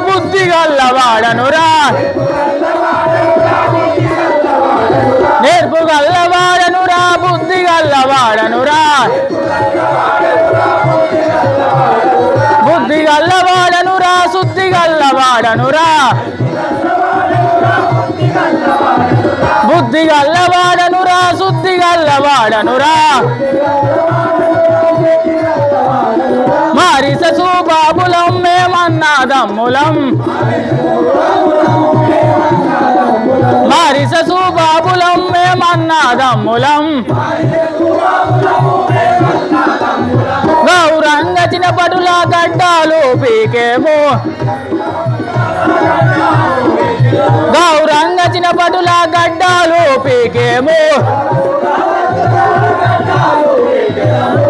బుద్ధి గల్లవాడనురా నేర్పు గల్లవాడనురా బుద్ధి గల్లవాడనురా బుద్ధి గల్లవాడనురా శుద్ధి గల్లవాడనురా బుద్ధి గల్లవాడనురా శుద్ధి గల్లవాడనురా మారిస సుబాబులం మేమన్నాదమ్ములం మారిస సుబాబులం మేమన్నాదమ్ములం గౌరంగ చిన్నపటుల గడ్డాలు పీకేము గౌరంగ చిన్నపటుల గడ్డాలు పీకేము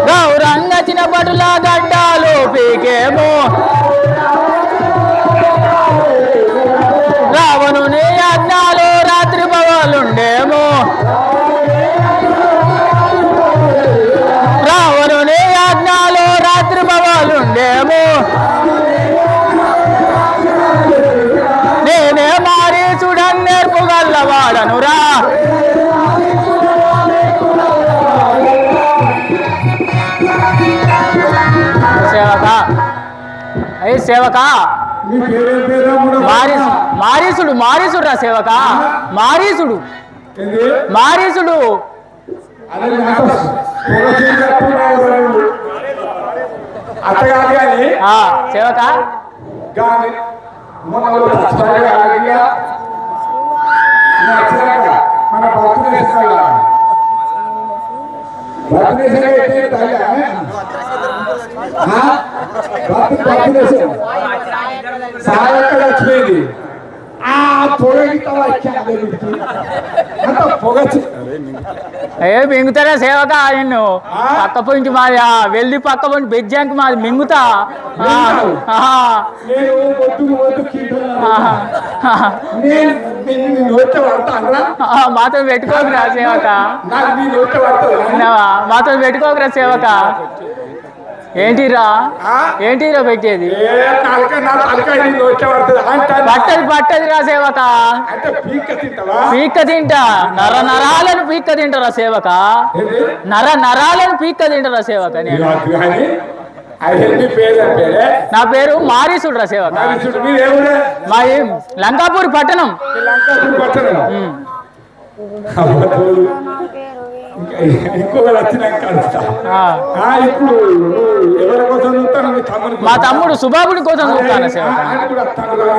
గౌరంగ చిన్నపటుల గడ్డాలు పీకేము రావణుని యజ్ఞాలు రాత్రి పగలుండేము రావణుని యజ్ఞాలు రాత్రి పగలుండేము నేనే మారి చూడని నేర్పు గల్లవాడనురా సేవక అయ్యి సేవక మారీసుడు మారీసుడు రా సేవక మారీసుడు మారీసుడు సేవక వచ్చిపోయింది ఏ మింగుతారా సేవక నిన్ను పక్క పోయించి మాది వెళ్ళి పక్క పోయించి బెజ్జాంకి మాది మింగుతా మాతో పెట్టుకోకురా సేవక మాతో పెట్టుకోకురా సేవక ఏంటిరా ఏంటిరా పెట్టేది పట్టది రా సేవక పీక్క తింటా నరాలను పీక్క తింటారా సేవక నరాలను పీక్క తింటారా సేవక నేను నా పేరు మారీసుడు రా సేవక మాది లంకాపూర్ పట్టణం మా తమ్ముడు సుబాబుడి కోసం చూస్తాను సేవక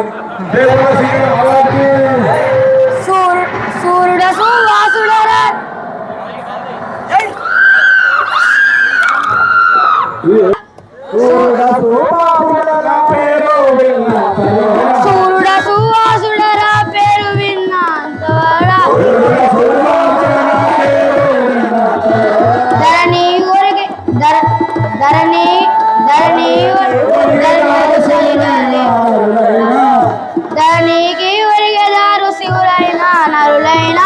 ధరణికి ఒరిగెదారు శివులైన నరులైన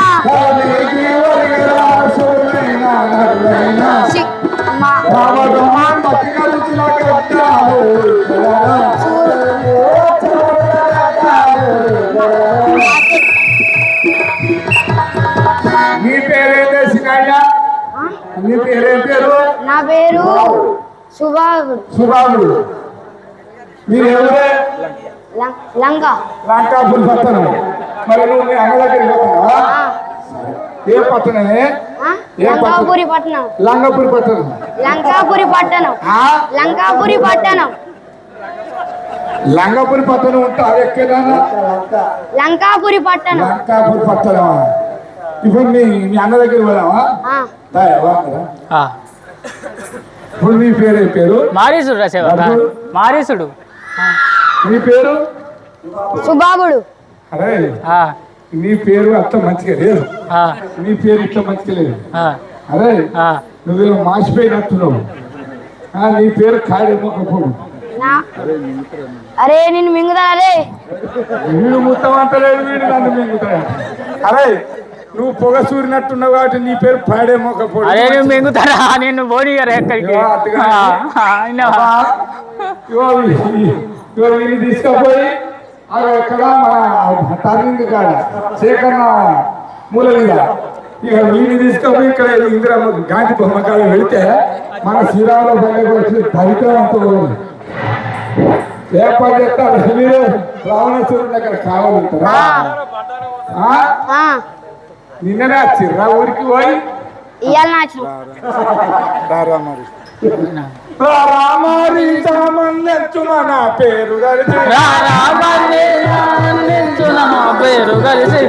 నా పేరు సుబాబుడు లంకాపూర్ పట్టణం మరి నువ్వు మీ అన్న దగ్గరికి పోతున్నావా ఏ పట్టణమే లంకాపురి పట్టణం లంకాపూరి పట్టణం లంకాపురి పట్టణం లంకాపురి పట్టణం లంకాపూరి పట్టణం ఉంటా ఎక్కడా లంకాపురి పట్టణం లంకాపూరి పట్టణం ఇప్పుడు మీ అన్న దగ్గరికి పోదామా ఇప్పుడు నీ పేరు ఏం పేరు మారీసుడు రా సేవక మారీసుడు నీ పేరు సుబాబుడు అరే నీ పేరు అంత మంచిగా లేదు నీ పేరు ఇట్లా మంచిగా లేదు అరే నువ్వేమో మాసిపోయినట్టున్నావు నీ పేరు కాడేమోకపోడు అరే నిన్ను మింగుతా అరే వీడు మొత్తం అంటలేదు వీడు నన్ను మింగుతా అరే నువ్వు పొగ సూరినట్టున్నావు కాబట్టి నీ పేరు పాడేమోకపోడు అరే నువ్వు మింగుతారా నిన్ను పోనీయరా ఎక్కడికి వీడిని తీసుకుపోయి అది ఎక్కడ మన టర్నింగ్ కాడ సేకరణ మూల మీద ఇక వీడిని తీసుకొని ఇక్కడ ఇందిరమ్మ గాంధీ బొమ్మ కాడ వెళితే మన శ్రీరాముల పల్లెకి వచ్చి దరిద్రం అంత ఏ పని చేస్తారు మీరు రావణాసురుడి దగ్గర కావాలంటారా నిన్ననే వచ్చిర్రా ఊరికి పోయి ఇవాళ నాచిన రామారించు మన పేరు కలిసి రామన్నించు నా పేరు కలిసి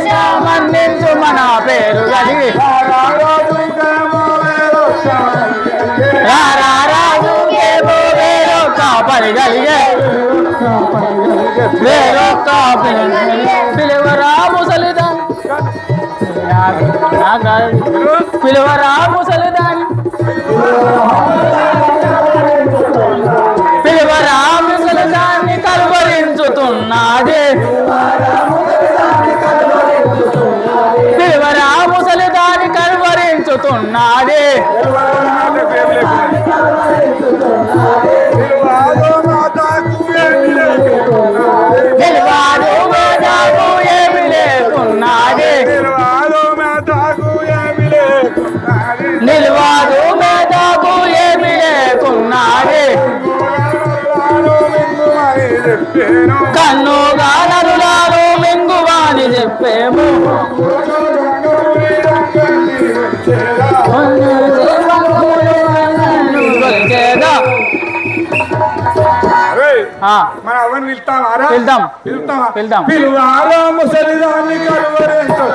రామన్నించు మన పేరు కలిసి రారాజు కాపరి కలిగే పిలువరా ముసలిదాన్ పిలువరా ముసలిదాన్ పిలువరా ముసలిదాన్ని కలువరించుతున్నది పిలువరా ముసలిదాన్ని కలువరించుతున్నది నిల్వాడు మేధాకు ఏమి లేకున్నది నిల్వాడు మేధాకు ఏమి లేకున్నది కన్నుగా నరులాలు మింగువాని చెప్పేము మన అవన్నీ వెళ్తామారా వెళ్దాం పిలువారా ముసలిదాన్ని కలువరించు